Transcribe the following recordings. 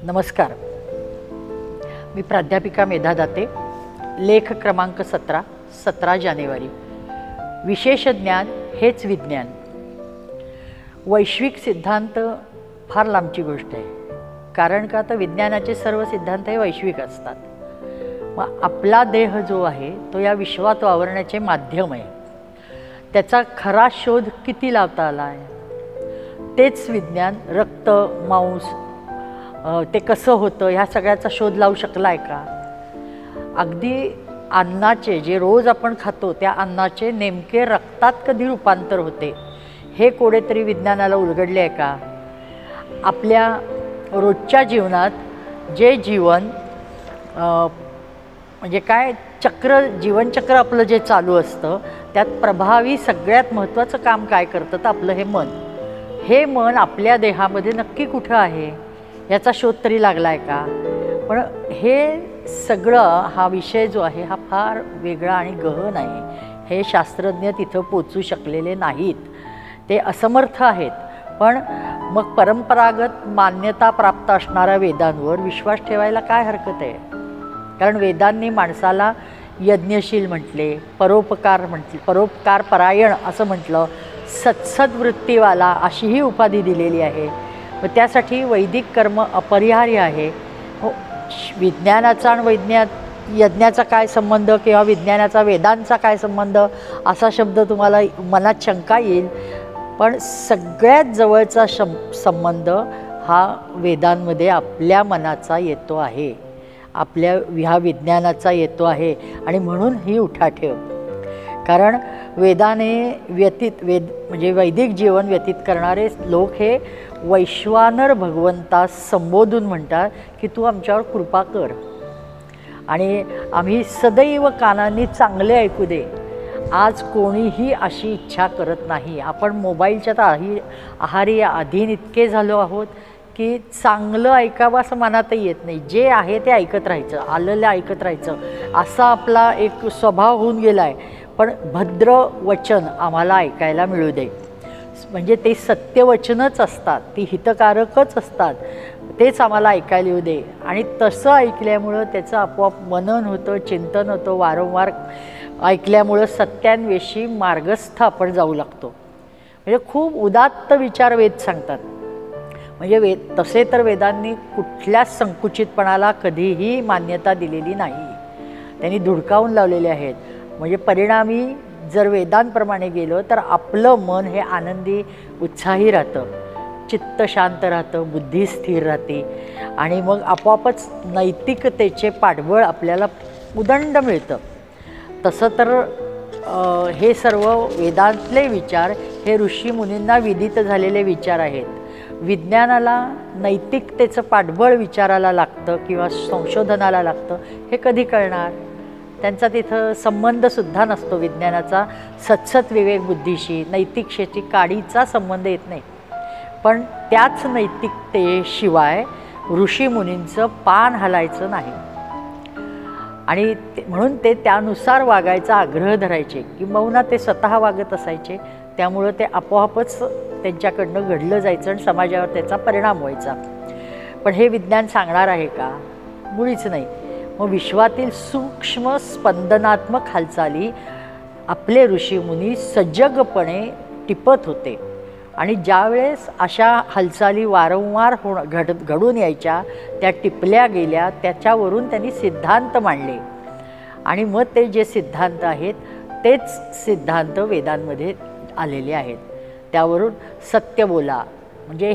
नमस्कार. मी प्राध्यापिका मेधा दाते. लेख क्रमांक 17 जानेवारी. विशेष ज्ञान हेच विज्ञान. वैश्विक सिद्धांत फार लांबची गोष्ट आहे, कारण का तर विज्ञानाचे सर्व सिद्धांत हे वैश्विक असतात. मग आपला देह जो आहे तो या विश्वात वावरण्याचे माध्यम आहे. त्याचा खरा शोध किती लावता आला आहे तेच विज्ञान. रक्त, मांस ते कसं होतं ह्या सगळ्याचा शोध लावू शकला आहे का? अगदी अन्नाचे जे रोज आपण खातो त्या अन्नाचे नेमके रक्तात कधी रूपांतर होते हे कोडेतरी विज्ञानाला उलगडले आहे का? आपल्या रोजच्या जीवनात जे जीवन म्हणजे काय जीवनचक्र आपलं जे चालू असतं त्यात प्रभावी सगळ्यात महत्त्वाचं काम काय करतं तर आपलं हे मन. हे मन आपल्या देहामध्ये नक्की कुठं आहे याचा शोध तरी लागला आहे का? पण हे सगळं हा विषय जो आहे हा फार वेगळा आणि गहन आहे. हे शास्त्रज्ञ तिथं पोचू शकलेले नाहीत, ते असमर्थ आहेत. पण मग परंपरागत मान्यता प्राप्त असणाऱ्या वेदांवर विश्वास ठेवायला काय हरकत आहे? कारण वेदांनी माणसाला यज्ञशील म्हटले, परोपकार परायण असं म्हटलं, सत्सद्वृत्तीवाला अशीही उपाधी दिलेली आहे. व त्यासाठी वैदिक कर्म अपरिहार्य आहे. विज्ञानाचा आणि यज्ञाचा काय संबंध किंवा विज्ञानाचा वेदांचा काय संबंध असा शब्द तुम्हाला मनात शंका येईल. पण सगळ्यात जवळचा संबंध हा वेदांमध्ये आपल्या मनाचा येतो आहे, आपल्या ह्या विज्ञानाचा येतो आहे. आणि म्हणून ही उठाठेव. कारण वेदाने म्हणजे वैदिक जीवन व्यतीत करणारे लोक हे वैश्वानर भगवंतास संबोधून म्हणतात की तू आमच्यावर कृपा कर आणि आम्ही सदैव कानांनी चांगले ऐकू दे. आज कोणीही अशी इच्छा करत नाही. आपण मोबाईलच्या आहारी अधीन इतके झालो आहोत की चांगलं ऐकावं असं मनातही येत नाही. जे आहे ते ऐकत राहायचं, आलेलं ऐकत राहायचं असा आपला एक स्वभाव होऊन गेला आहे. पण भद्र वचन आम्हाला ऐकायला मिळू दे, म्हणजे ते सत्यवचनच असतात, ती हितकारकच असतात, तेच आम्हाला ऐकायला येऊ दे. आणि तसं ऐकल्यामुळं त्याचं आपोआप मनन होतं, चिंतन होतं. वारंवार ऐकल्यामुळं सत्यान्वेषी मार्गस्थ आपण जाऊ लागतो. म्हणजे खूप उदात्त विचार वेद सांगतात. म्हणजे तसे तर वेदांनी कुठल्याच संकुचितपणाला कधीही मान्यता दिलेली नाही, त्यांनी धुडकावून लावलेले आहेत. म्हणजे परिणामी जर वेदांप्रमाणे गेलो तर आपलं मन हे आनंदी उत्साही राहतं, चित्त शांत राहतं, बुद्धी स्थिर राहते आणि मग आपोआपच नैतिकतेचे पाठबळ आपल्याला उदंड मिळतं. तसं तर हे सर्व वेदांतले विचार हे ऋषीमुनींना विदित झालेले विचार आहेत. विज्ञानाला नैतिकतेचं पाठबळ विचाराला लागतं किंवा संशोधनाला लागतं हे कधी कळणार? त्यांचा तिथं संबंधसुद्धा नसतो. विज्ञानाचा सत्सत विवेक बुद्धीशी नैतिकतेशी काडीचा संबंध येत नाही. पण त्याच नैतिकतेशिवाय ऋषीमुनींचं पान हलायचं नाही आणि म्हणून ते त्यानुसार वागायचा आग्रह धरायचे, किंबहुना ते स्वतः वागत असायचे. त्यामुळं ते आपोआपच त्यांच्याकडनं घडलं जायचं आणि समाजावर त्याचा परिणाम व्हायचा. पण हे विज्ञान सांगणार आहे का? मुळीच नाही. मग विश्वातील सूक्ष्म स्पंदनात्मक हालचाली आपले ऋषीमुनी सजगपणे टिपत होते आणि ज्यावेळेस अशा हालचाली वारंवार घडून यायच्या, त्या टिपल्या गेल्या, त्याच्यावरून त्यांनी सिद्धांत मांडले. आणि मग ते जे सिद्धांत आहेत तेच सिद्धांत वेदांमध्ये आलेले आहेत. त्यावरून सत्य बोला म्हणजे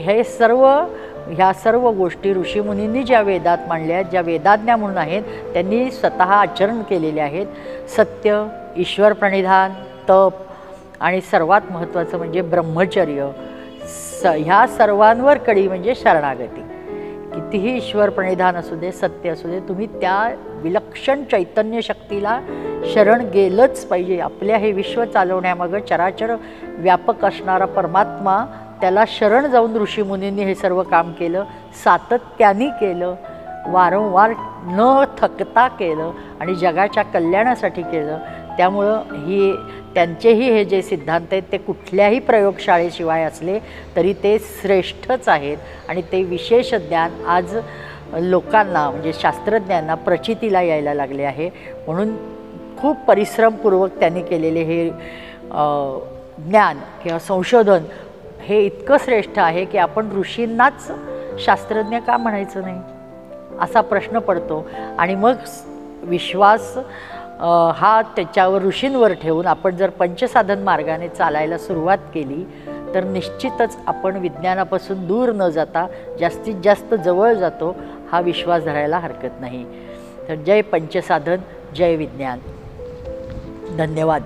ह्या सर्व गोष्टी ऋषीमुनींनी ज्या वेदात मांडल्या, ज्या वेदाज्ञा म्हणून आहेत, त्यांनी स्वतः आचरण केलेले आहेत. सत्य, ईश्वर प्रणिधान, तप आणि सर्वात महत्त्वाचं म्हणजे ब्रह्मचर्य. ह्या सर्वांवर कडी म्हणजे शरणागती. कितीही ईश्वर प्रणिधान असू दे, सत्य असू दे, तुम्ही त्या विलक्षण चैतन्य शक्तीला शरण गेलंच पाहिजे. आपल्या हे विश्व चालवण्यामागं चराचर व्यापक असणारा परमात्मा, त्याला शरण जाऊन ऋषीमुनींनी हे सर्व काम केलं, सातत्याने केलं, वारंवार न थकता केलं आणि जगाच्या कल्याणासाठी केलं. त्यामुळं त्यांचेही हे जे सिद्धांत आहेत ते कुठल्याही प्रयोगशाळेशिवाय असले तरी ते श्रेष्ठच आहेत आणि ते विशेष ज्ञान आज लोकांना म्हणजे शास्त्रज्ञांना प्रचितीला यायला लागले आहे. म्हणून खूप परिश्रमपूर्वक त्यांनी केलेले हे ज्ञान किंवा संशोधन हे इतकं श्रेष्ठ आहे की आपण ऋषींनाच शास्त्रज्ञ का म्हणायचं नाही असा प्रश्न पडतो. आणि मग विश्वास हा त्याच्यावर ऋषींवर ठेवून आपण जर पंचसाधन मार्गाने चालायला सुरुवात केली तर निश्चितच आपण विज्ञानापासून दूर न जाता जास्तीत जास्त जवळ जातो हा विश्वास धरायला हरकत नाही. तर जय पंचसाधन, जय विज्ञान. धन्यवाद.